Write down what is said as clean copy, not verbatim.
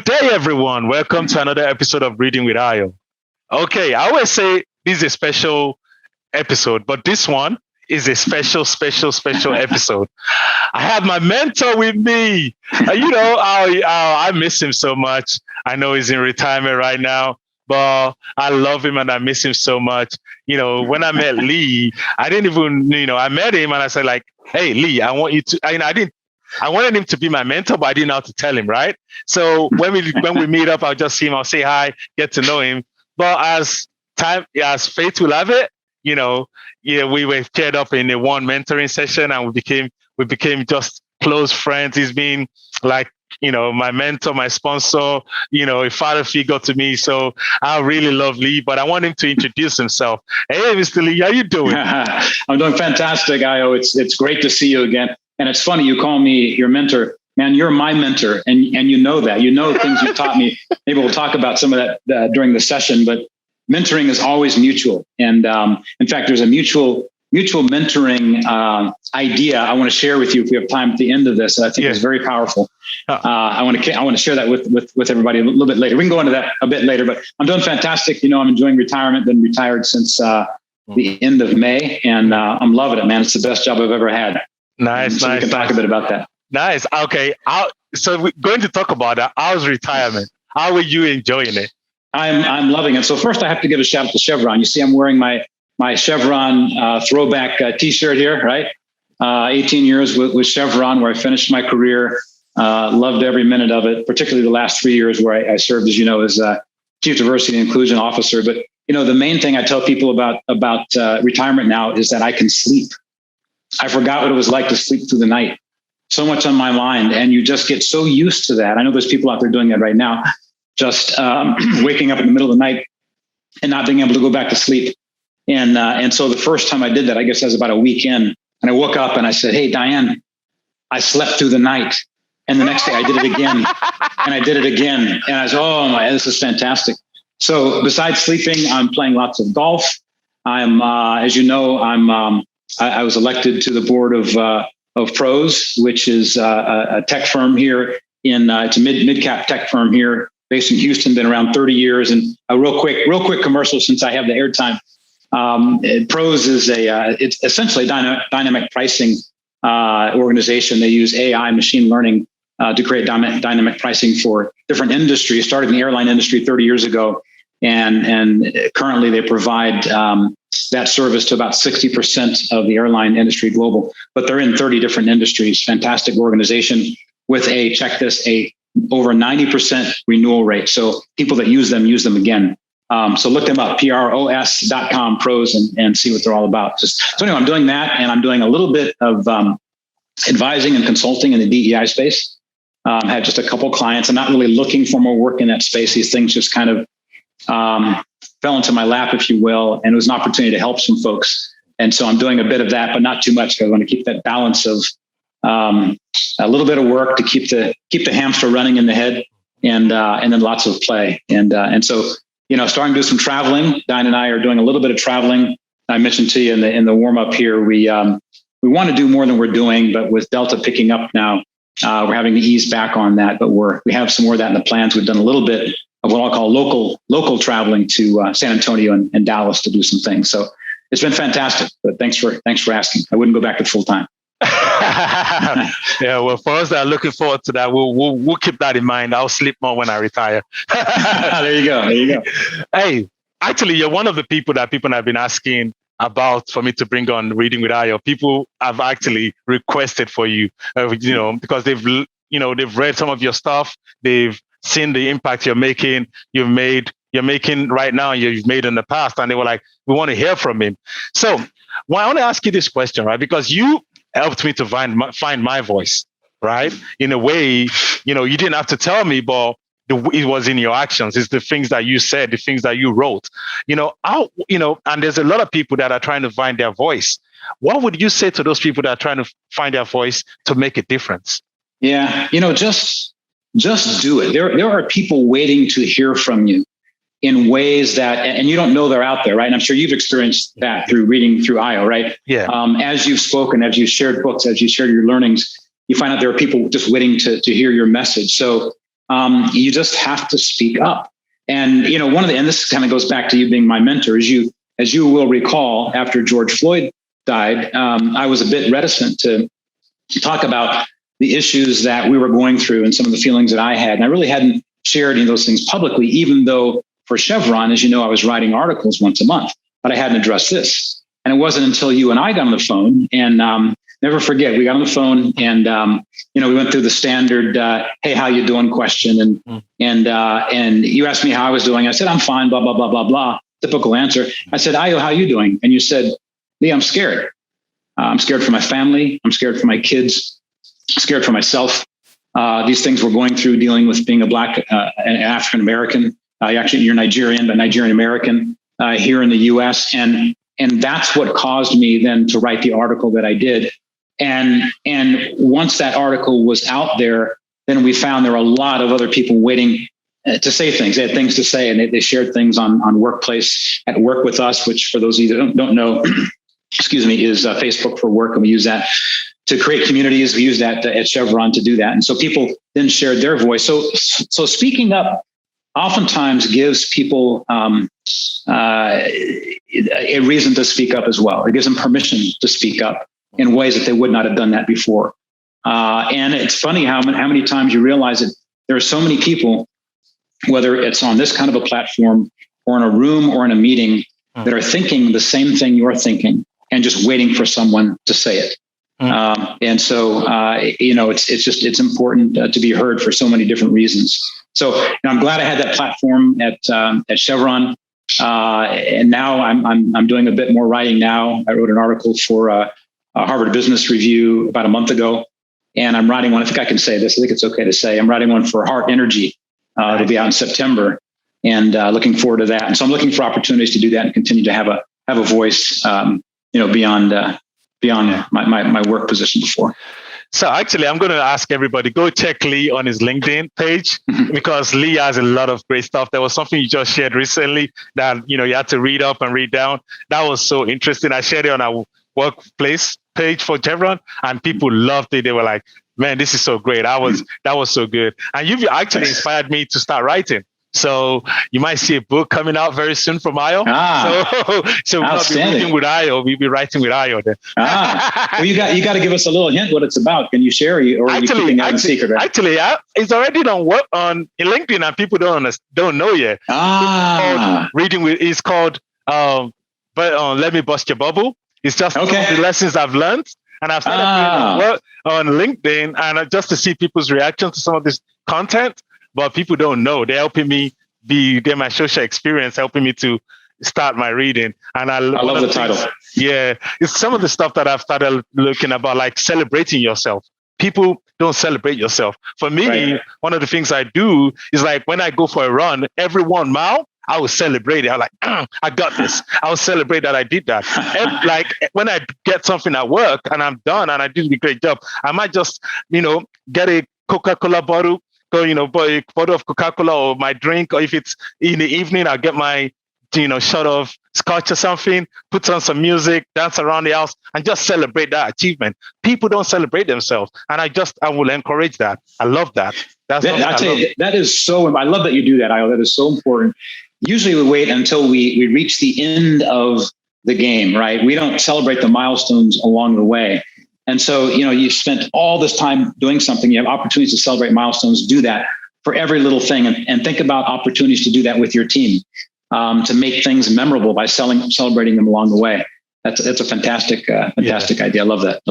day, everyone. Welcome to another episode of Reading with Ayo. Okay, I always say this is a special episode, but this one is a special episode. I have my mentor with me. I miss him so much. I know he's in retirement right now, but I love him and I miss him so much. When I met Lee, I didn't even, I met him and I said like, hey, Lee, I want you to, I wanted him to be my mentor, but I didn't know how to tell him, right? So when we meet up, I'll just see him, I'll say hi, get to know him. But as fate will have it, we were paired up in a one mentoring session and we became just close friends. He's been like, my mentor, my sponsor, a father figure to me. So I really love Lee, but I want him to introduce himself. Hey, Mr. Lee, how you doing? I'm doing fantastic, Ayo. It's great to see you again. And it's funny, you call me your mentor. Man, you're my mentor, and you know that. You know things you taught me. Maybe we'll talk about some of that during the session, but mentoring is always mutual. And in fact, there's a mutual mentoring idea I want to share with you if we have time at the end of this. That I think is very powerful. I want to share that with everybody a little bit later. We can go into that a bit later, but I'm doing fantastic. I'm enjoying retirement. Been retired since the end of May, and I'm loving it, man. It's the best job I've ever had. Nice. We can talk a bit about that. Nice. Okay. So we're going to talk about that. How's retirement? How are you enjoying it? I'm loving it. So first I have to give a shout out to Chevron. You see, I'm wearing my Chevron throwback T-shirt here, right? 18 years with Chevron, where I finished my career. Loved every minute of it, particularly the last 3 years where I served, as you know, as Chief Diversity and Inclusion Officer. But, the main thing I tell people about retirement now is that I can sleep. I forgot what it was like to sleep through the night. So much on my mind. And you just get so used to that. I know there's people out there doing that right now, just waking up in the middle of the night and not being able to go back to sleep. And so the first time I did that, I guess that was about a week in, and I woke up and I said, hey, Diane, I slept through the night. And the next day I did it again and I did it again. And I was, oh my, this is fantastic. So besides sleeping, I'm playing lots of golf. I'm, as you know, I was elected to the board of Pros, which is a tech firm here it's a mid-cap tech firm here based in Houston, been around 30 years. And a real quick commercial since I have the airtime. Pros is it's essentially a dynamic pricing organization. They use AI, machine learning, to create dynamic pricing for different industries. Started in the airline industry 30 years ago, and currently they provide that service to about 60% of the airline industry global. But they're in 30 different industries. Fantastic organization with a over 90% renewal rate. So people that use them again. So look them up, pros.com, Pros, and see what they're all about. So anyway, I'm doing that, and I'm doing a little bit of advising and consulting in the DEI space. I had just a couple clients. I'm not really looking for more work in that space. These things just kind of fell into my lap, if you will, and it was an opportunity to help some folks. And so I'm doing a bit of that, but not too much, because I want to keep that balance of a little bit of work to keep the hamster running in the head, and then lots of play. And so, starting to do some traveling. Diane and I are doing a little bit of traveling. I mentioned to you in the warm up here, we want to do more than we're doing, but with Delta picking up now, we're having to ease back on that. But we have some more of that in the plans. We've done a little bit of what I'll call local traveling to San Antonio and Dallas to do some things. So it's been fantastic. But thanks for asking. I wouldn't go back to full time. Yeah, well, for us that are looking forward to that, we'll keep that in mind. I'll sleep more when I retire. There you go. Hey, actually, you're one of the people that people have been asking about for me to bring on Reading with Ayo. People have actually requested for you, because they've read some of your stuff. They've seen the impact you're making right now, you've made in the past, and they were like, we want to hear from him. So, I want to ask you this question, right? Because you helped me to find my voice, right? In a way, you didn't have to tell me, but it was in your actions. It's the things that you said, the things that you wrote, and there's a lot of people that are trying to find their voice. What would you say to those people that are trying to find their voice to make a difference? Yeah. Just do it. There are people waiting to hear from you in ways that, and you don't know they're out there, right? And I'm sure you've experienced that through reading through Ayo, right? Yeah. As you've spoken, as you've shared books, as you shared your learnings, you find out there are people just waiting to hear your message. So you just have to speak up. And, and this kind of goes back to you being my mentor, as you will recall, after George Floyd died, I was a bit reticent to talk about the issues that we were going through and some of the feelings that I had. And I really hadn't shared any of those things publicly, even though for Chevron, as you know, I was writing articles once a month, but I hadn't addressed this. And it wasn't until you and I got on the phone, and never forget, we got on the phone and, we went through the standard, hey, how you doing question. And you asked me how I was doing. I said, I'm fine, blah, blah, blah, blah, blah. Typical answer. I said, Ayo, how you doing? And you said, Lee, I'm scared. I'm scared for my family. I'm scared for my kids. I'm scared for myself. These things we're going through dealing with being a Black, an African-American. Actually, you're Nigerian, but Nigerian-American here in the U.S. And that's what caused me then to write the article that I did. And once that article was out there, then we found there were a lot of other people waiting to say things. They had things to say, and they shared things on Workplace at Work with Us, which for those of you that don't know, excuse me, is Facebook for Work. And we use that to create communities. We use that at Chevron to do that. And so people then shared their voice. So speaking up oftentimes gives people a reason to speak up as well. It gives them permission to speak up in ways that they would not have done that before. And it's funny how many times you realize that there are so many people, whether it's on this kind of a platform or in a room or in a meeting, that are thinking the same thing you're thinking and just waiting for someone to say it. And so, it's important to be heard for so many different reasons. So I'm glad I had that platform at Chevron. And now I'm doing a bit more writing now. I wrote an article for a Harvard Business Review about a month ago, and I'm writing one. I think I can say this. I think it's okay to say I'm writing one for Heart Energy. It'll be out in September, and looking forward to that. And so I'm looking for opportunities to do that and continue to have a voice, beyond my work position before. So actually, I'm going to ask everybody, go check Lee on his LinkedIn page, because Lee has a lot of great stuff. There was something you just shared recently that, you had to read up and read down. That was so interesting. I shared it on our Workplace page for Chevron, and people loved it. They were like, man, this is so great. That was so good. And you've actually inspired me to start writing. So you might see a book coming out very soon from Ayo. So we'll not be reading with Ayo. We'll be writing with Ayo then. Well, you got to give us a little hint what it's about. Can you share, or are you keeping that in secret? Right? Actually, it's already on LinkedIn, and people don't know yet. It's called Let Me Bust Your Bubble. It's just the lessons I've learned, and I've started doing work on LinkedIn, and just to see people's reaction to some of this content. But people don't know. They're helping me they're my social experience, helping me to start my reading. And I love the title. Yeah. It's some of the stuff that I've started looking about, like celebrating yourself. People don't celebrate yourself. For me, one of the things I do is, like, when I go for a run, every 1 mile, I will celebrate it. I'm like, I got this. I will celebrate that I did that. And like when I get something at work and I'm done and I did a great job, I might just, get a Coca-Cola bottle, a bottle of Coca-Cola or my drink, or if it's in the evening, I'll get my, shot of scotch or something, put on some music, dance around the house, and just celebrate that achievement. People don't celebrate themselves, and I will encourage that. I love that. That is so. I love that you do that, Ayo. That is so important. Usually, we wait until we reach the end of the game, right? We don't celebrate the milestones along the way. And so, you've spent all this time doing something. You have opportunities to celebrate milestones. Do that for every little thing, and think about opportunities to do that with your team, to make things memorable by celebrating them along the way. That's a fantastic idea. I love that.